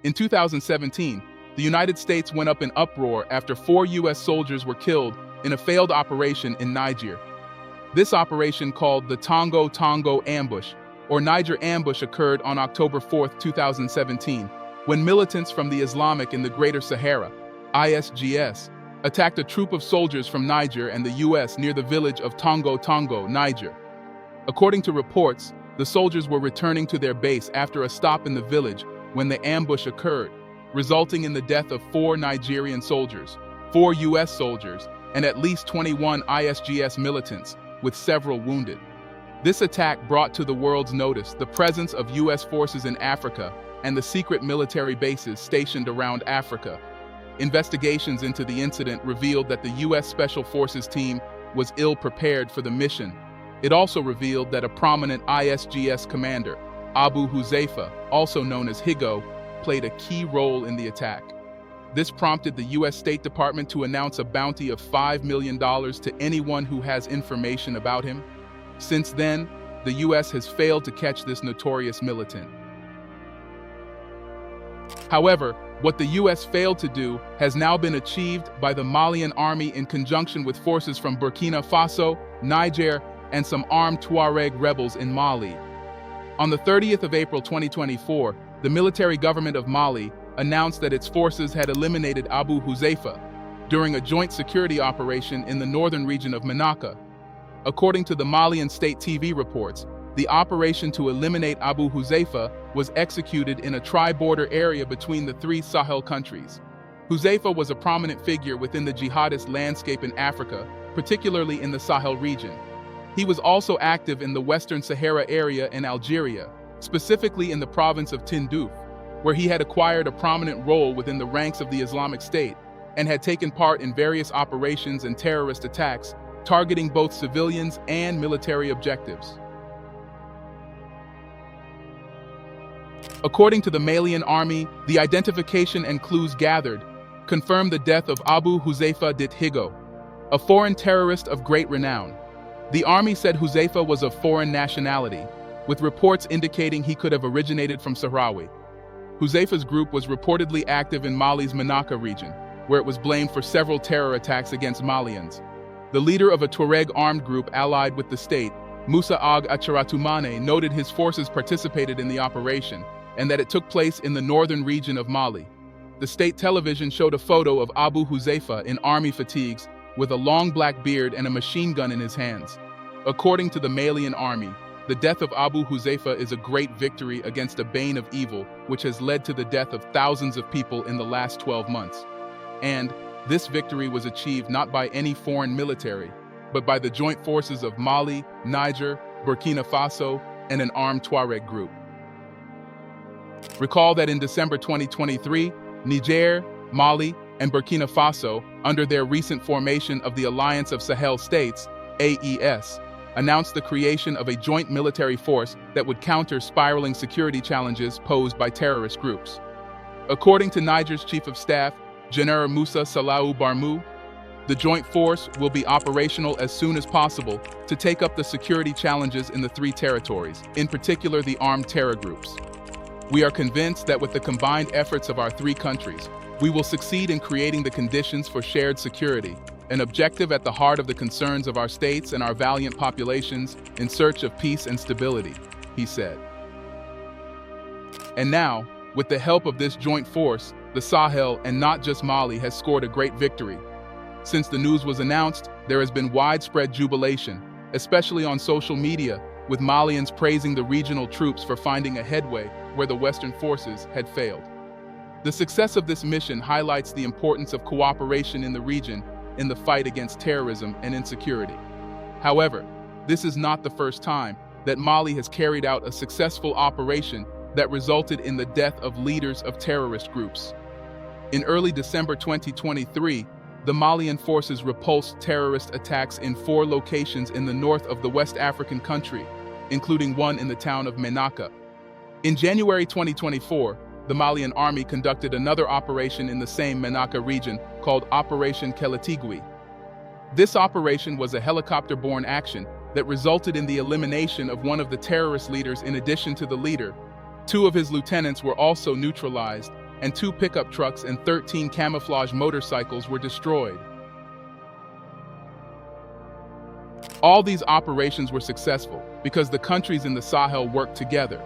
In 2017, the United States went up in uproar after 4 U.S. soldiers were killed in a failed operation in Niger. This operation, called the Tongo Tongo ambush, or Niger ambush, occurred on October 4, 2017, when militants from the Islamic in the Greater Sahara, ISGS, attacked a troop of soldiers from Niger and the U.S. near the village of Tongo Tongo, Niger. According to reports, the soldiers were returning to their base after a stop in the village when the ambush occurred, resulting in the death of 4 Nigerian soldiers, 4 U.S. soldiers, and at least 21 ISGS militants, with several wounded. This attack brought to the world's notice the presence of U.S. forces in Africa and the secret military bases stationed around Africa. Investigations into the incident revealed that the U.S. Special Forces team was ill-prepared for the mission. It also revealed that a prominent ISGS commander, Abu Huzeifa, also known as Higgo, played a key role in the attack. This prompted the U.S. State Department to announce a bounty of $5 million to anyone who has information about him. Since then, the U.S. has failed to catch this notorious militant. However, what the U.S. failed to do has now been achieved by the Malian army in conjunction with forces from Burkina Faso, Niger, and some armed Tuareg rebels in Mali. On the 30th of April 2024, the military government of Mali announced that its forces had eliminated Abu Huzeifa during a joint security operation in the northern region of Menaka. According to the Malian state TV reports, the operation to eliminate Abu Huzeifa was executed in a tri-border area between the 3 Sahel countries. Huzeifa was a prominent figure within the jihadist landscape in Africa, particularly in the Sahel region. He was also active in the Western Sahara area in Algeria, specifically in the province of Tindouf, where he had acquired a prominent role within the ranks of the Islamic State and had taken part in various operations and terrorist attacks targeting both civilians and military objectives. According to the Malian army, the identification and clues gathered confirmed the death of Abu Huzeifa dit Higgo, a foreign terrorist of great renown. The army said Huzeifa was of foreign nationality, with reports indicating he could have originated from Sahrawi. Huzeifa's group was reportedly active in Mali's Menaka region, where it was blamed for several terror attacks against Malians. The leader of a Tuareg armed group allied with the state, Musa Ag Acharatumane, noted his forces participated in the operation and that it took place in the northern region of Mali. The state television showed a photo of Abu Huzeifa in army fatigues with a long black beard and a machine gun in his hands. According to the Malian army, the death of Abu Huzeifa is a great victory against a bane of evil which has led to the death of thousands of people in the last 12 months. And this victory was achieved not by any foreign military, but by the joint forces of Mali, Niger, Burkina Faso, and an armed Tuareg group. Recall that in December 2023, Niger, Mali, and Burkina Faso, under their recent formation of the Alliance of Sahel States, AES, announced the creation of a joint military force that would counter spiraling security challenges posed by terrorist groups. According to Niger's Chief of Staff, General Musa Salahu Barmou, the joint force will be operational as soon as possible to take up the security challenges in the 3 territories, in particular the armed terror groups. We are convinced that with the combined efforts of our 3 countries, we will succeed in creating the conditions for shared security, an objective at the heart of the concerns of our states and our valiant populations in search of peace and stability, he said. And now, with the help of this joint force, the Sahel, and not just Mali, has scored a great victory. Since the news was announced, there has been widespread jubilation, especially on social media, with Malians praising the regional troops for finding a headway where the Western forces had failed. The success of this mission highlights the importance of cooperation in the region in the fight against terrorism and insecurity. However, this is not the first time that Mali has carried out a successful operation that resulted in the death of leaders of terrorist groups. In early December 2023, the Malian forces repulsed terrorist attacks in 4 locations in the north of the West African country, including one in the town of Menaka. In January 2024, the Malian army conducted another operation in the same Menaka region called Operation Kelatigui. This operation was a helicopter-borne action that resulted in the elimination of one of the terrorist leaders in addition to the leader. 2 of his lieutenants were also neutralized, and 2 pickup trucks and 13 camouflage motorcycles were destroyed. All these operations were successful because the countries in the Sahel worked together.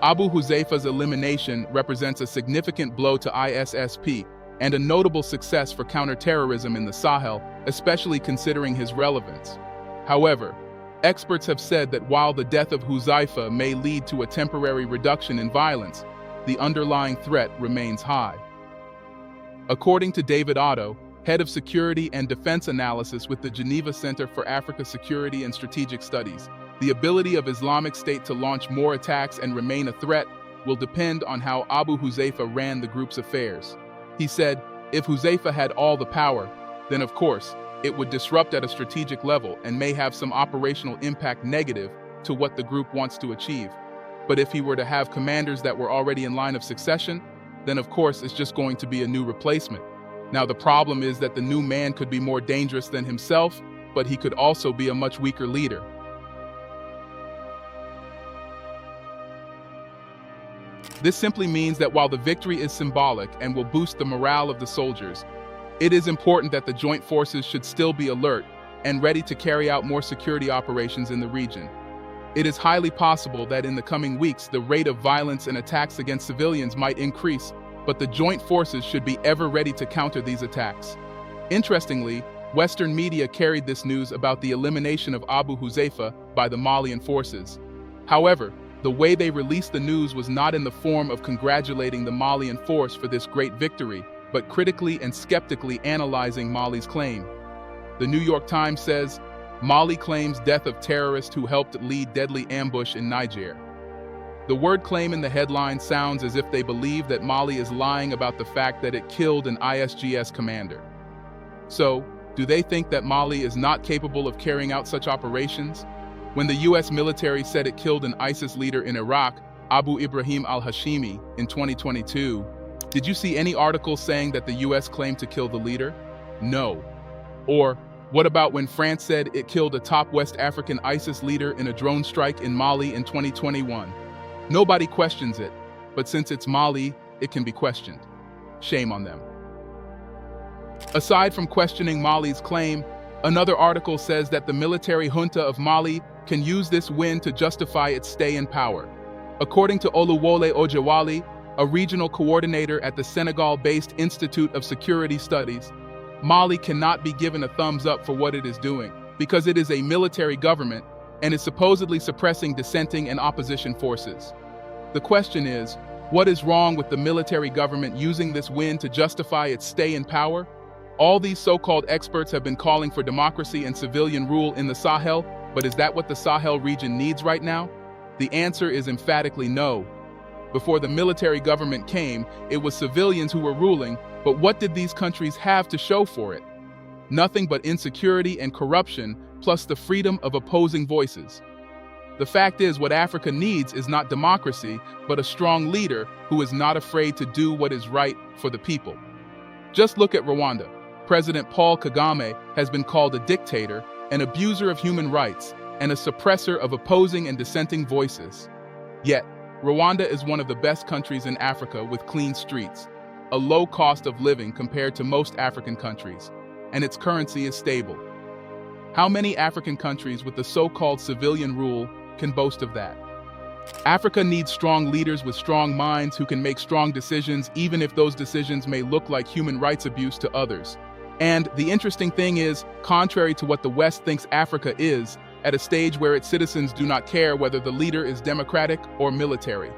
Abu Huzeifa's elimination represents a significant blow to ISSP and a notable success for counterterrorism in the Sahel, especially considering his relevance. However, experts have said that while the death of Huzeifa may lead to a temporary reduction in violence, the underlying threat remains high. According to David Otto, head of security and defense analysis with the Geneva Center for Africa Security and Strategic Studies, the ability of Islamic State to launch more attacks and remain a threat will depend on how Abu Huzeifa ran the group's affairs. He said, if Huzeifa had all the power, then of course, it would disrupt at a strategic level and may have some operational impact negative to what the group wants to achieve. But if he were to have commanders that were already in line of succession, then of course it's just going to be a new replacement. Now the problem is that the new man could be more dangerous than himself, but he could also be a much weaker leader. This simply means that while the victory is symbolic and will boost the morale of the soldiers, it is important that the joint forces should still be alert and ready to carry out more security operations in the region. It is highly possible that in the coming weeks the rate of violence and attacks against civilians might increase, but the joint forces should be ever ready to counter these attacks. Interestingly, Western media carried this news about the elimination of Abu Huzeifa by the Malian forces. However, the way they released the news was not in the form of congratulating the Malian force for this great victory, but critically and skeptically analyzing Mali's claim. The New York Times says, Mali claims death of terrorist who helped lead deadly ambush in Niger. The word claim in the headline sounds as if they believe that Mali is lying about the fact that it killed an ISGS commander. So, do they think that Mali is not capable of carrying out such operations? When the US military said it killed an ISIS leader in Iraq, Abu Ibrahim al-Hashimi, in 2022, did you see any articles saying that the US claimed to kill the leader? No. Or, what about when France said it killed a top West African ISIS leader in a drone strike in Mali in 2021? Nobody questions it, but since it's Mali, it can be questioned. Shame on them. Aside from questioning Mali's claim, another article says that the military junta of Mali can use this win to justify its stay in power. According to Oluwole Ojewale, a regional coordinator at the Senegal-based Institute of Security Studies, Mali cannot be given a thumbs up for what it is doing because it is a military government and is supposedly suppressing dissenting and opposition forces. The question is, what is wrong with the military government using this win to justify its stay in power? All these so-called experts have been calling for democracy and civilian rule in the Sahel, but is that what the Sahel region needs right now? The answer is emphatically no. Before the military government came, it was civilians who were ruling, but what did these countries have to show for it? Nothing but insecurity and corruption, plus the freedom of opposing voices. The fact is, what Africa needs is not democracy, but a strong leader who is not afraid to do what is right for the people. Just look at Rwanda. President Paul Kagame has been called a dictator, an abuser of human rights, and a suppressor of opposing and dissenting voices. Yet, Rwanda is one of the best countries in Africa with clean streets, a low cost of living compared to most African countries, and its currency is stable. How many African countries with the so-called civilian rule can boast of that? Africa needs strong leaders with strong minds who can make strong decisions even if those decisions may look like human rights abuse to others. And the interesting thing is, contrary to what the West thinks Africa is, at a stage where its citizens do not care whether the leader is democratic or military.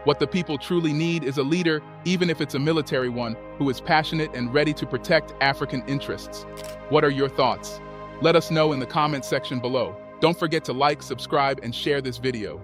What the people truly need is a leader, even if it's a military one, who is passionate and ready to protect African interests. What are your thoughts? Let us know in the comments section below. Don't forget to like, subscribe, and share this video.